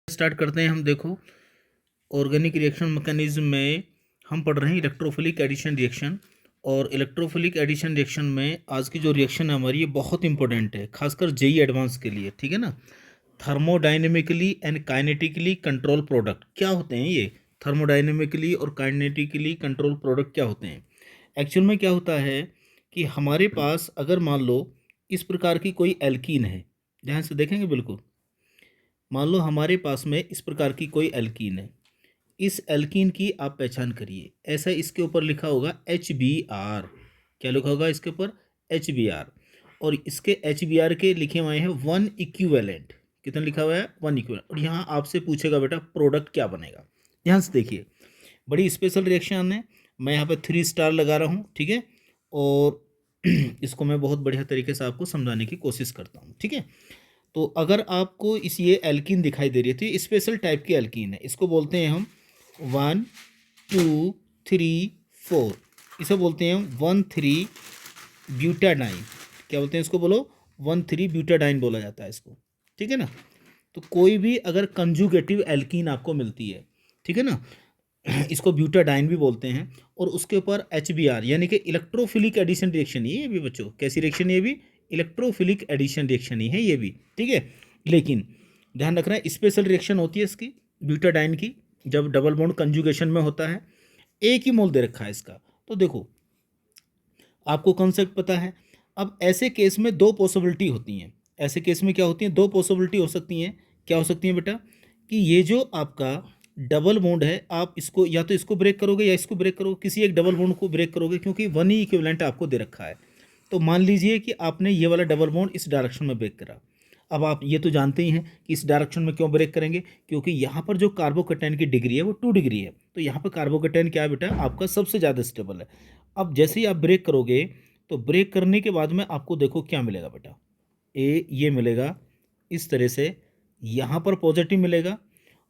Start करते हैं हम। देखो, ऑर्गेनिक रिएक्शन मैकेनिज्म में हम पढ़ रहे हैं इलेक्ट्रोफिलिक एडिशन रिएक्शन। और इलेक्ट्रोफिलिक एडिशन रिएक्शन में आज की जो रिएक्शन है हमारी, ये बहुत इंपॉर्टेंट है, खासकर जेई एडवांस के लिए। ठीक है ना। Thermodynamically and kinetically control product क्या होते हैं ये? थर्मोडाइनेमिकली और काइनेटिकली कंट्रोल प्रोडक्ट क्या होते हैं? एक्चुअल में क्या होता है कि हमारे पास अगर मान लो इस प्रकार की कोई एल्कीन है, ध्यान से देखेंगे बिल्कुल। मान लो हमारे पास में इस प्रकार की कोई एल्कीन है। इस एल्कीन की आप पहचान करिए। ऐसा इसके ऊपर लिखा होगा HBr। क्या लिखा होगा इसके ऊपर? HBr। और इसके HBr के लिखे हुए हैं 1 इक्विवेलेंट। कितना लिखा हुआ है? 1 इक्विवेलेंट। और यहाँ आपसे पूछेगा बेटा प्रोडक्ट क्या बनेगा। ध्यान से देखिए, बड़ी स्पेशल रिएक्शन है। मैं यहाँ पे 3 स्टार लगा रहा हूँ, ठीक है। और इसको मैं बहुत बढ़िया तरीके से आपको समझाने की कोशिश करता हूँ, ठीक है। तो अगर आपको इस ये एल्कीन दिखाई दे रही है तो ये स्पेशल टाइप की एल्कीन है। इसको बोलते हैं हम 1 2 3 4। इसे बोलते हैं हम 1,3 ब्यूटाडाइन। क्या बोलते हैं इसको? बोलो। 1,3 ब्यूटाडाइन बोला जाता है इसको, ठीक है ना। तो कोई भी अगर कंजुगेटिव एल्कीन आपको मिलती है, ठीक है ना, इसको ब्यूटाडाइन भी बोलते हैं। और उसके ऊपर HBr यानी कि इलेक्ट्रोफिलिक एडिशन रिएक्शन, ये भी बच्चों कैसी रिएक्शन? ये भी इलेक्ट्रोफिलिक एडिशन रिएक्शन ही है ये भी, ठीक है। लेकिन ध्यान रखना है, स्पेशल रिएक्शन होती है इसकी ब्यूटाडाइन की, जब डबल बॉन्ड कंजुगेशन में होता है। एक ही मोल दे रखा है इसका। तो देखो, आपको कॉन्सेप्ट पता है। अब ऐसे केस में दो पॉसिबिलिटी होती हैं। ऐसे केस में क्या होती हैं? दो पॉसिबिलिटी हो सकती हैं। क्या हो सकती हैं बेटा? कि ये जो आपका डबल बॉन्ड है, आप इसको या तो इसको ब्रेक करोगे या इसको ब्रेक करोगे, किसी एक डबल बॉन्ड को ब्रेक करोगे, क्योंकि 1 ही इक्विवेलेंट आपको दे रखा है। तो मान लीजिए कि आपने ये वाला डबल बॉन्ड इस डायरेक्शन में ब्रेक करा। अब आप ये तो जानते ही हैं कि इस डायरेक्शन में क्यों ब्रेक करेंगे, क्योंकि यहाँ पर जो कार्बोकैटायन की डिग्री है वो 2 डिग्री है। तो यहाँ पर कार्बोकैटायन क्या है बेटा? आपका सबसे ज़्यादा स्टेबल है। अब जैसे ही आप ब्रेक करोगे तो ब्रेक करने के बाद में आपको देखो क्या मिलेगा बेटा। ये मिलेगा इस तरह से, यहाँ पर पॉजिटिव मिलेगा।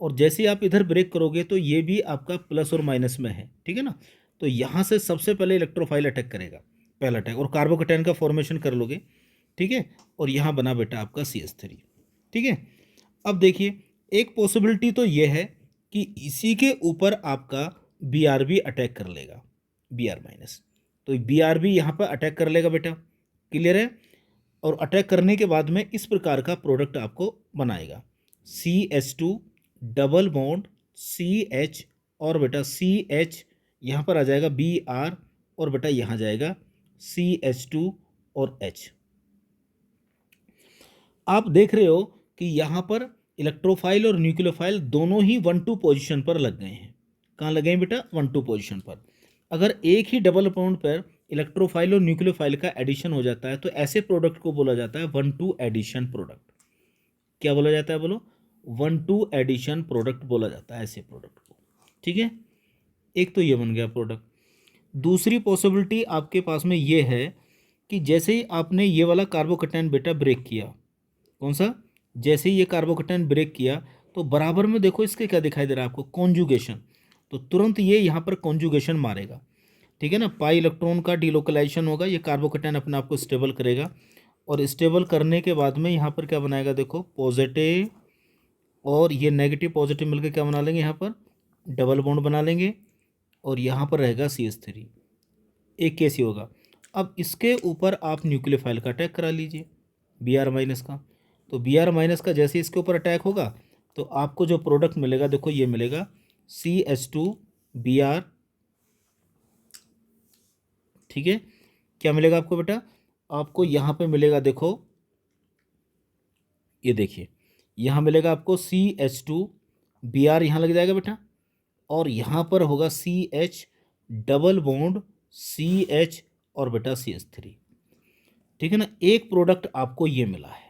और जैसे ही आप इधर ब्रेक करोगे तो ये भी आपका प्लस और माइनस में है, ठीक है ना। तो यहाँ से सबसे पहले इलेक्ट्रोफाइल अटैक करेगा, पहला अटैक, और कार्बोकैटायन का फॉर्मेशन कर लोगे, ठीक है। और यहाँ बना बेटा आपका CH3, ठीक है। अब देखिए, एक पॉसिबिलिटी तो ये है कि इसी के ऊपर आपका BRB अटैक कर लेगा, Br माइनस। तो BRB यहाँ पर अटैक कर लेगा बेटा, क्लियर है। और अटैक करने के बाद में इस प्रकार का प्रोडक्ट आपको बनाएगा, CH2 डबल बॉन्ड CH, और बेटा CH यहाँ पर आ जाएगा Br, और बेटा यहाँ जाएगा CH2 और H। आप देख रहे हो कि यहाँ पर इलेक्ट्रोफाइल और न्यूक्लियोफाइल दोनों ही 1-2 पोजीशन पर लग गए हैं। कहाँ लगे हैं बेटा? 1-2 पोजीशन पर। अगर एक ही डबल बॉन्ड पर इलेक्ट्रोफाइल और न्यूक्लियोफाइल का एडिशन हो जाता है तो ऐसे प्रोडक्ट को बोला जाता है 1-2 एडिशन प्रोडक्ट। क्या बोला जाता है? बोलो। 1-2 एडिशन प्रोडक्ट बोला जाता है ऐसे प्रोडक्ट को, ठीक है। एक तो ये बन गया प्रोडक्ट। दूसरी पॉसिबिलिटी आपके पास में ये है कि जैसे ही आपने ये वाला कार्बोकैटायन बेटा ब्रेक किया, कौन सा? जैसे ही ये कार्बोकैटायन ब्रेक किया तो बराबर में देखो इसके क्या दिखाई दे रहा है आपको? कॉन्जुगेशन। तो तुरंत ये यहाँ पर कॉन्जुगेशन मारेगा, ठीक है ना। पाई इलेक्ट्रॉन का डिलोकलाइजेशन होगा, ये कार्बोकैटायन अपने आप को स्टेबल करेगा। और स्टेबल करने के बाद में यहाँ पर क्या बनाएगा? देखो, पॉजिटिव और ये नेगेटिव पॉजिटिव मिलकर क्या बना लेंगे? यहाँ पर डबल बॉन्ड बना लेंगे, और यहाँ पर रहेगा CH3। एक केस ही होगा। अब इसके ऊपर आप न्यूक्लियोफाइल का अटैक करा लीजिए, Br माइनस का। तो Br माइनस का जैसे इसके ऊपर अटैक होगा तो आपको जो प्रोडक्ट मिलेगा, देखो ये मिलेगा CH2 Br, ठीक है। क्या मिलेगा आपको बेटा? आपको यहाँ पे मिलेगा, देखो ये देखिए, यहाँ मिलेगा आपको CH2 Br, यहाँ लग जाएगा बेटा। और यहाँ पर होगा CH डबल बॉन्ड CH, और बेटा CH3, ठीक है ना। एक प्रोडक्ट आपको ये मिला है।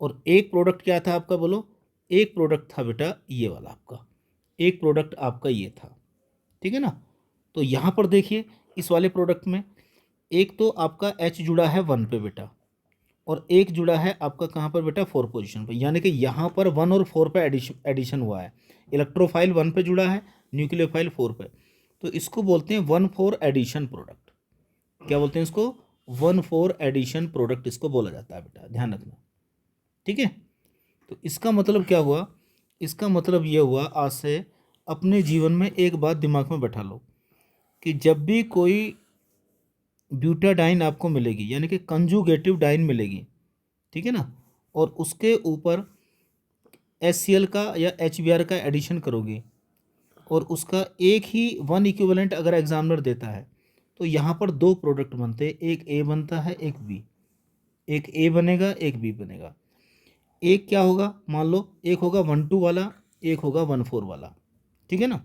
और एक प्रोडक्ट क्या था आपका? बोलो। एक प्रोडक्ट था बेटा ये वाला आपका, एक प्रोडक्ट आपका ये था, ठीक है ना। तो यहाँ पर देखिए, इस वाले प्रोडक्ट में एक तो आपका H जुड़ा है 1 पे बेटा, और एक जुड़ा है आपका कहाँ पर बेटा? 4 पोजीशन पर। यानी कि यहाँ पर 1 और 4 पे एडिशन हुआ है। इलेक्ट्रोफाइल 1 पे जुड़ा है, न्यूक्लियोफाइल 4 पे। तो इसको बोलते हैं 1-4 एडिशन प्रोडक्ट। क्या बोलते हैं इसको? 1-4 एडिशन प्रोडक्ट इसको बोला जाता है बेटा, ध्यान रखना, ठीक है। तो इसका मतलब क्या हुआ इसका मतलब ये हुआ, आज से अपने जीवन में एक बात दिमाग में बैठा लो कि जब भी कोई ब्यूटाडाइन आपको मिलेगी, यानी कि कंजुगेटिव डाइन मिलेगी, ठीक है ना, और उसके ऊपर HCl का या HBr का एडिशन करोगे और उसका एक ही वन इक्विवेलेंट अगर एग्जामिनर देता है, तो यहाँ पर दो प्रोडक्ट बनते हैं, एक ए बनता है एक बी, एक ए बनेगा एक बी बनेगा। एक क्या होगा, मान लो एक होगा 1,2 वाला, एक होगा 1,4 वाला, ठीक है ना।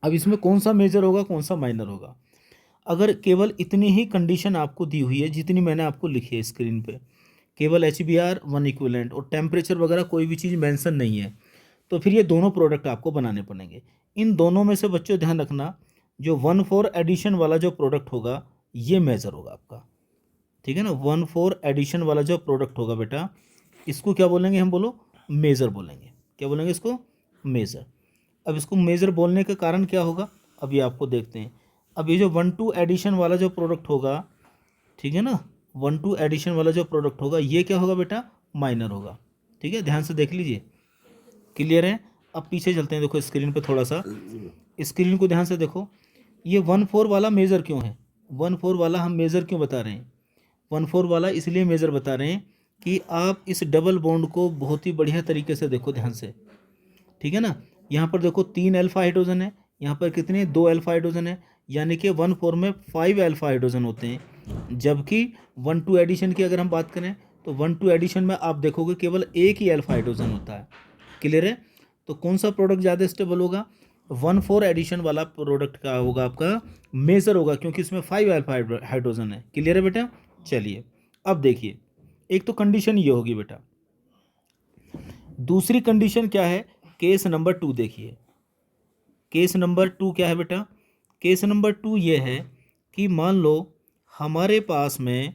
अब इसमें कौन सा मेजर होगा कौन सा माइनर होगा, अगर केवल इतनी ही कंडीशन आपको दी हुई है जितनी मैंने आपको लिखी है स्क्रीन पे, केवल HBr वन इक्विवेलेंट और टेम्परेचर वगैरह कोई भी चीज़ मेंशन नहीं है, तो फिर ये दोनों प्रोडक्ट आपको बनाने पड़ेंगे। इन दोनों में से बच्चों ध्यान रखना, जो 1,4 एडिशन वाला जो प्रोडक्ट होगा ये मेजर होगा आपका, ठीक है ना। 1,4 एडिशन वाला जो प्रोडक्ट होगा बेटा, इसको क्या बोलेंगे हम, बोलो मेजर बोलेंगे। क्या बोलेंगे इसको, मेजर। अब इसको मेजर बोलने का कारण क्या होगा, अब ये आपको देखते हैं। अब ये जो 1,2 एडिशन वाला जो प्रोडक्ट होगा, ठीक है ना, 1,2 एडिशन वाला जो प्रोडक्ट होगा ये क्या होगा बेटा, माइनर होगा, ठीक है। ध्यान से देख लीजिए, क्लियर है। अब पीछे चलते हैं, देखो स्क्रीन पे थोड़ा सा, स्क्रीन को ध्यान से देखो। ये 1,4 वाला मेज़र क्यों है, 1,4 वाला हम मेज़र क्यों बता रहे हैं, 1,4 वाला इसलिए मेज़र बता रहे हैं कि आप इस डबल बॉन्ड को बहुत ही बढ़िया तरीके से देखो ध्यान से, ठीक है ना। यहाँ पर देखो 3 अल्फा हाइड्रोजन है, यहाँ पर कितने, 2 अल्फा हाइड्रोजन है, यानी कि 1,4 में 5 अल्फा हाइड्रोजन होते हैं। जबकि 1,2 एडिशन की अगर हम बात करें तो 1,2 एडिशन में आप देखोगे केवल एक ही अल्फा हाइड्रोजन होता है, क्लियर है। तो कौन सा प्रोडक्ट ज़्यादा स्टेबल होगा, 1,4 एडिशन वाला प्रोडक्ट का होगा आपका मेजर होगा, क्योंकि इसमें 5 अल्फा हाइड्रोजन है, क्लियर है बेटा। चलिए अब देखिए, एक तो कंडीशन ये होगी बेटा, दूसरी कंडीशन क्या है, केस नंबर 2 देखिए। केस नंबर 2 क्या है बेटा, केस नंबर 2 ये है कि मान लो हमारे पास में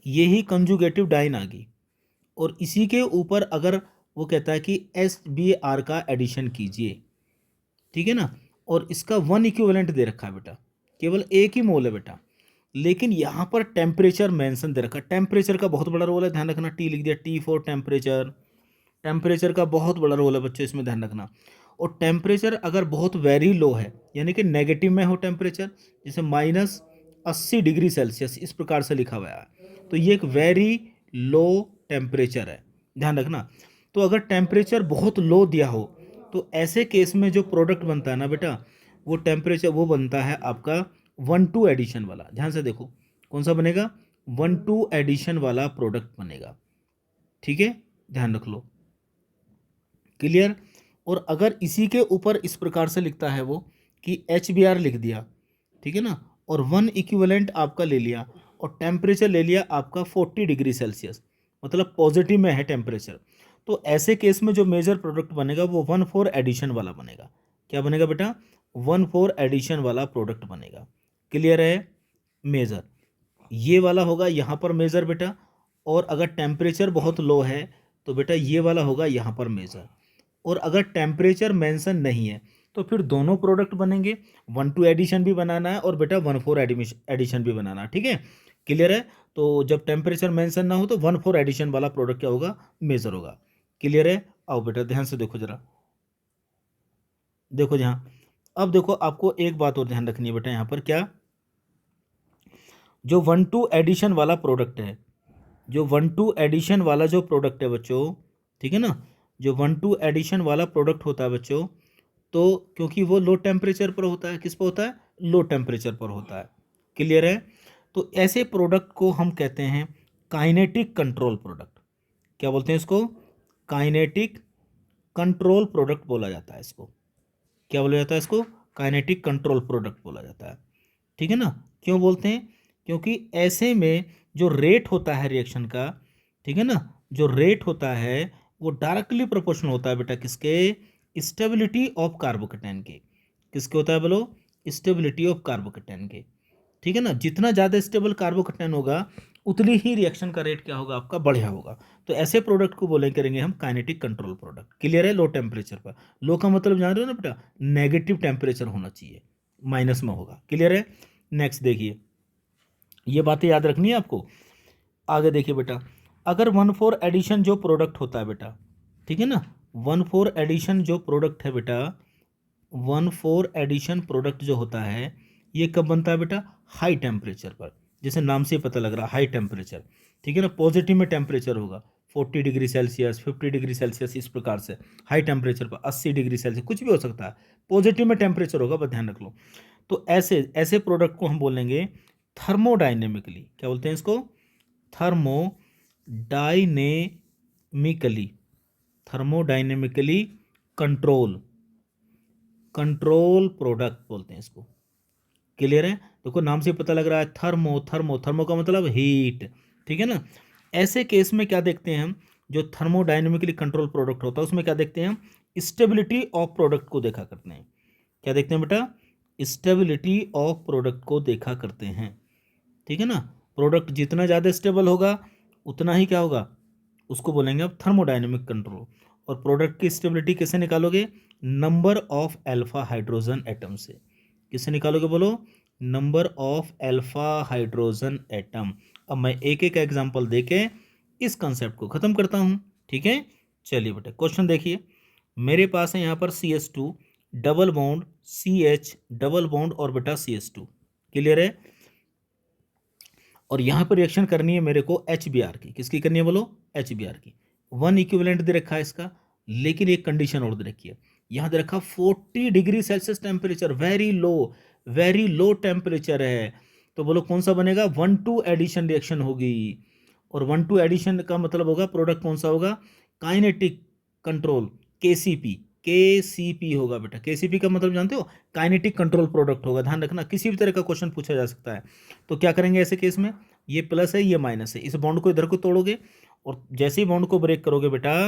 यही कंजुगेटिव डाइन आ गई और इसी के ऊपर अगर वो कहता है कि HBr का एडिशन कीजिए, ठीक है ना, और इसका वन इक्विवेलेंट दे रखा है बेटा, केवल एक ही मोल है बेटा, लेकिन यहाँ पर टेम्परेचर मेंशन दे रखा है। टेम्परेचर का बहुत बड़ा रोल है, ध्यान रखना, टी लिख दिया, टी फॉर टेम्परेचर। टेम्परेचर का बहुत बड़ा रोल है बच्चों, इसमें ध्यान रखना। और टेम्परेचर अगर बहुत वेरी लो है, यानी कि नेगेटिव में हो टेम्परेचर, जैसे -80 डिग्री सेल्सियस इस प्रकार से लिखा हुआ है, तो ये एक वेरी लो टेम्परेचर है, ध्यान रखना। तो अगर टेम्परेचर बहुत लो दिया हो तो ऐसे केस में जो प्रोडक्ट बनता है ना बेटा, वो टेम्परेचर वो बनता है आपका 1,2 एडिशन वाला। ध्यान से देखो कौन सा बनेगा, 1,2 एडिशन वाला प्रोडक्ट बनेगा, ठीक है, ध्यान रख लो, क्लियर। और अगर इसी के ऊपर इस प्रकार से लिखता है वो कि HBr लिख दिया, ठीक है ना, और वन इक्विवेलेंट आपका ले लिया और टेम्परेचर ले लिया आपका 40 डिग्री सेल्सियस, मतलब पॉजिटिव में है टेम्परेचर, तो ऐसे केस में जो मेजर प्रोडक्ट बनेगा वो 1,4 एडिशन वाला बनेगा। क्या बनेगा बेटा, 1,4 एडिशन वाला प्रोडक्ट बनेगा, क्लियर है। मेजर ये वाला होगा यहाँ पर मेजर बेटा, और अगर टेम्परेचर बहुत लो है तो बेटा ये वाला होगा यहाँ पर मेजर। और अगर टेम्परेचर मेंशन नहीं है तो फिर दोनों प्रोडक्ट बनेंगे, 1,2 एडिशन भी बनाना है और बेटा 1,4 एडिशन भी बनाना है, ठीक है, क्लियर है। तो जब टेम्परेचर मेंशन ना हो तो 1,4 एडिशन वाला प्रोडक्ट क्या होगा, मेजर होगा, क्लियर है। आओ बेटा ध्यान से देखो जरा, देखो यहाँ, अब देखो आपको एक बात और ध्यान रखनी है बेटा, यहाँ पर क्या, जो 1,2 एडिशन वाला प्रोडक्ट है, जो 1,2 एडिशन वाला जो प्रोडक्ट है बच्चों, ठीक है ना, जो 1,2 एडिशन वाला प्रोडक्ट होता है बच्चों, तो क्योंकि वो लो टेम्परेचर पर होता है, किस पर होता है, लो टेम्परेचर पर होता है, क्लियर है। तो ऐसे प्रोडक्ट को हम कहते हैं काइनेटिक कंट्रोल प्रोडक्ट। क्या बोलते हैं इसको, काइनेटिक कंट्रोल प्रोडक्ट बोला जाता है इसको। क्या बोला जाता है इसको, काइनेटिक कंट्रोल प्रोडक्ट बोला जाता है, ठीक है ना। क्यों बोलते हैं, क्योंकि ऐसे में जो रेट होता है रिएक्शन का, ठीक है ना, जो रेट होता है वो डायरेक्टली प्रोपोर्शनल होता है बेटा किसके, स्टेबिलिटी ऑफ कार्बोकेटाइन के। किसके होता है बोलो, स्टेबिलिटी ऑफ कार्बोकेटाइन के, ठीक है ना। जितना ज़्यादा स्टेबल कार्बोकेटाइन होगा उतनी ही रिएक्शन का रेट क्या होगा आपका, बढ़िया होगा। तो ऐसे प्रोडक्ट को बोले करेंगे हम काइनेटिक कंट्रोल प्रोडक्ट, क्लियर है। लो टेम्परेचर पर, लो का मतलब जान रहे हो ना बेटा, नेगेटिव टेम्परेचर होना चाहिए, माइनस में होगा, क्लियर है। नेक्स्ट देखिए, ये बातें याद रखनी है आपको। आगे देखिए बेटा, अगर 1,4 एडिशन जो प्रोडक्ट होता है बेटा, ठीक है ना। 1,4 एडिशन जो प्रोडक्ट है बेटा, 1,4 एडिशन प्रोडक्ट जो होता है ये कब बनता है बेटा, हाई टेम्परेचर पर, जैसे नाम से ही पता लग रहा है हाई टेम्परेचर, ठीक है ना। पॉजिटिव में टेम्परेचर होगा 40 डिग्री सेल्सियस, 50 डिग्री सेल्सियस, इस प्रकार से हाई टेम्परेचर पर 80 डिग्री सेल्सियस, कुछ भी हो सकता है, पॉजिटिव में टेम्परेचर होगा, बस ध्यान रख लो। तो ऐसे ऐसे प्रोडक्ट को हम बोलेंगे थर्मोडाइनेमिकली, क्या बोलते हैं इसको, थर्मोडाइनेमिकली, थर्मोडाइनेमिकली कंट्रोल प्रोडक्ट बोलते हैं इसको। क्लियर है, देखो नाम से पता लग रहा है थर्मो, थर्मो का मतलब हीट, ठीक है ना। ऐसे केस में क्या देखते हैं हम, जो थर्मोडाइनेमिकली कंट्रोल प्रोडक्ट होता है उसमें क्या देखते हैं हम, स्टेबिलिटी ऑफ प्रोडक्ट को देखा करते हैं। क्या देखते हैं बेटा, स्टेबिलिटी ऑफ प्रोडक्ट को देखा करते हैं, ठीक है ना। प्रोडक्ट जितना ज़्यादा स्टेबल होगा उतना ही क्या होगा, उसको बोलेंगे आप थर्मोडाइनमिक कंट्रोल। और प्रोडक्ट की स्टेबिलिटी कैसे निकालोगे, number of alpha hydrogen atom से। किससे निकालोगे बोलो, number of alpha hydrogen atom. अब मैं एक एक एग्जांपल देके इस कंसेप्ट को खत्म करता हूँ, ठीक है। चलिए बेटा क्वेश्चन देखिए, मेरे पास है यहाँ पर CH2 double bond CH double bond और बेटा CH2, क्लियर है। और यहाँ पर रिएक्शन करनी है मेरे को HBr की, किसकी करनी है बोलो, HBr की। 1 इक्विवेलेंट दे रखा है इसका, लेकिन एक कंडीशन और दे रखी है, यहाँ दे रखा 40 degree Celsius temperature, very low temperature है। तो बोलो कौन सा बनेगा, 1,2 एडिशन रिएक्शन होगी। और 1,2 एडिशन का मतलब होगा प्रोडक्ट कौन सा होगा, काइनेटिक कंट्रोल, केसीपी होगा बेटा। केसीपी का मतलब जानते हो, काइनेटिक कंट्रोल प्रोडक्ट होगा, ध्यान रखना, किसी भी तरह का क्वेश्चन पूछा जा सकता है। तो क्या करेंगे ऐसे केस में, ये प्लस है ये माइनस है, इस बॉन्ड को इधर को तोड़ोगे और जैसे ही बॉन्ड को ब्रेक करोगे बेटा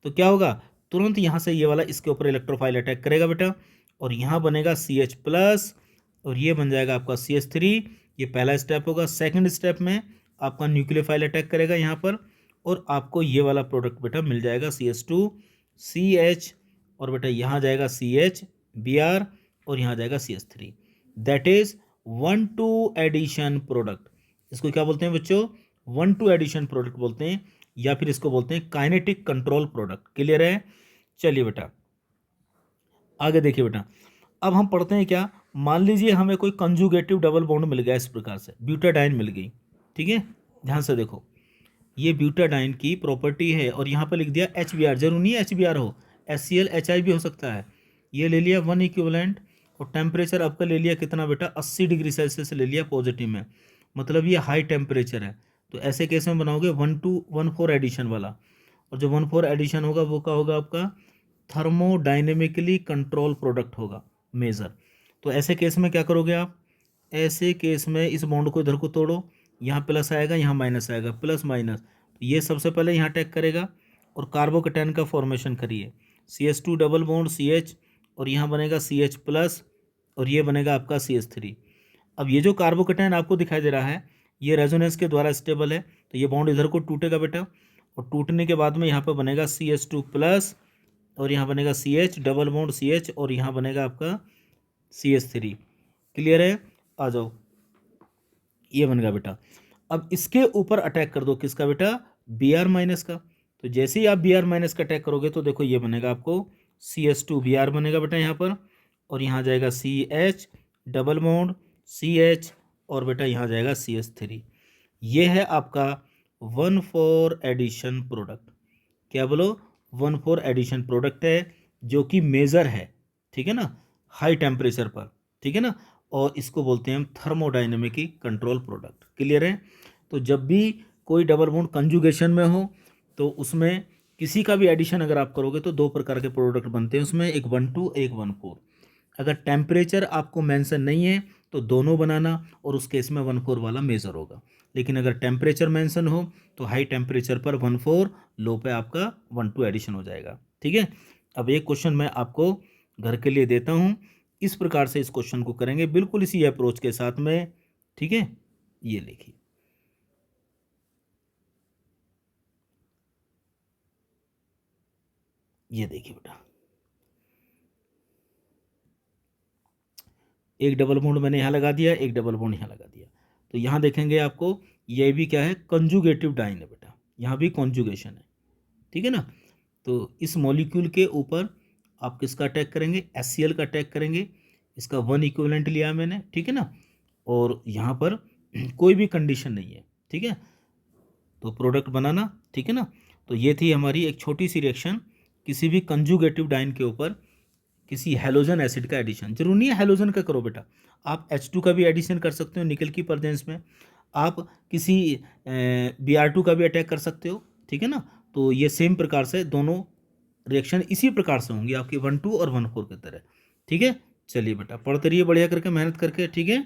तो क्या होगा, तुरंत यहाँ से ये वाला इसके ऊपर इलेक्ट्रोफाइल अटैक करेगा बेटा, और यहाँ बनेगा CH प्लस और ये बन जाएगा आपका CH3। ये पहला स्टेप होगा। सेकंड स्टेप में आपका न्यूक्लियोफाइल अटैक करेगा यहाँ पर, और आपको ये वाला प्रोडक्ट बेटा मिल जाएगा CH2 CH, और बेटा यहाँ जाएगा CH Br और यहाँ जाएगा CH3, that is 1,2 addition product. इसको क्या बोलते हैं बच्चों, 1,2 एडिशन प्रोडक्ट बोलते हैं, या फिर इसको बोलते हैं काइनेटिक कंट्रोल प्रोडक्ट। क्लियर है, चलिए बेटा आगे देखिए बेटा। अब हम पढ़ते हैं क्या, मान लीजिए हमें कोई कंजुगेटिव डबल बॉन्ड मिल गया, इस प्रकार से ब्यूटाडाइन मिल गई, ठीक है। ध्यान से देखो, ये ब्यूटाडाइन की प्रॉपर्टी है और यहाँ पर लिख दिया HBr, जरूर नहीं HBr हो, HCl HI भी हो सकता है। ये ले लिया 1 इक्विवेलेंट और टेम्परेचर आपका ले लिया कितना बेटा, 80 डिग्री सेल्सियस ले लिया पॉजिटिव में, मतलब ये हाई टेम्परेचर है। तो ऐसे केस में बनाओगे 1,4 एडिशन वाला, और जो 1,4 एडिशन होगा वो क्या होगा आपका, थर्मोडाइनेमिकली कंट्रोल प्रोडक्ट होगा मेजर। तो ऐसे केस में क्या करोगे आप, ऐसे केस में इस बॉन्ड को इधर को तोड़ो, यहाँ प्लस आएगा यहाँ माइनस आएगा, प्लस माइनस, तो ये सबसे पहले यहाँ अटैक करेगा और कार्बोकेटाइन का फॉर्मेशन करिए, CH2 डबल बॉन्ड CH और यहाँ बनेगा CH प्लस और ये बनेगा आपका CH3। अब ये जो कार्बोकेटाइन आपको दिखाई दे रहा है ये रेजोनेंस के द्वारा स्टेबल है, तो ये बॉन्ड इधर को टूटेगा बेटा, और टूटने के बाद में यहाँ पर बनेगा CH2 प्लस और यहाँ बनेगा CH डबल बॉन्ड CH और यहाँ बनेगा आपका CH3। क्लियर है, आ जाओ, ये बन गया बेटा। अब इसके ऊपर अटैक कर दो, किसका बेटा, Br माइनस का। तो जैसे ही आप Br माइनस का अटैक करोगे तो देखो ये बनेगा आपको CH2 Br बनेगा बेटा यहाँ पर, और यहाँ जाएगा CH डबल बॉन्ड CH और बेटा यहाँ जाएगा CH3। ये है आपका 1,4 एडिशन प्रोडक्ट। क्या बोलो, 1,4 एडिशन प्रोडक्ट है जो कि मेजर है, ठीक है ना, हाई टेम्परेचर पर, ठीक है ना। और इसको बोलते हैं हम थर्मोडाइनमिक कंट्रोल प्रोडक्ट। क्लियर है, तो जब भी कोई डबल बॉन्ड कंजुगेशन में हो तो उसमें किसी का भी एडिशन अगर आप करोगे तो दो प्रकार के प्रोडक्ट बनते हैं उसमें, एक 1,2 एक 1,4। अगर टेम्परेचर आपको मेंशन नहीं है तो दोनों बनाना, और उस केस में 1,4 वाला मेजर होगा। लेकिन अगर टेम्परेचर मेंशन हो तो हाई टेम्परेचर पर 1,4, लो पे आपका 1,2 एडिशन हो जाएगा, ठीक है। अब एक क्वेश्चन मैं आपको घर के लिए देता हूँ, इस प्रकार से इस क्वेश्चन को करेंगे बिल्कुल इसी अप्रोच के साथ में, ठीक है। ये लिखिए, ये देखिए बेटा, एक डबल बॉन्ड मैंने यहाँ लगा दिया, एक डबल बॉन्ड यहाँ लगा दिया। तो यहाँ देखेंगे आपको ये भी क्या है, कंजुगेटिव डाइन है बेटा, यहाँ भी कॉन्जुगेशन है, ठीक है ना। तो इस मॉलिक्यूल के ऊपर आप किसका अटैक करेंगे, HCl का अटैक करेंगे। इसका 1 इक्विवेलेंट लिया मैंने, ठीक है ना, और यहाँ पर कोई भी कंडीशन नहीं है, ठीक है, तो प्रोडक्ट बनाना, ठीक है ना। तो ये थी हमारी एक छोटी सी रिएक्शन किसी भी कंजुगेटिव डाइन के ऊपर किसी हैलोजन एसिड का एडिशन। जरूरी नहीं है हैलोजन का करो बेटा, आप H2 का भी एडिशन कर सकते हो निकल की प्रेजेंस में, आप किसी Br2 का भी अटैक कर सकते हो, ठीक है ना। तो ये सेम प्रकार से दोनों रिएक्शन इसी प्रकार से होंगी आपकी 1,2 और 1,4 की तरह, ठीक है। चलिए बेटा पढ़ते रहिए बढ़िया करके, मेहनत करके, ठीक है।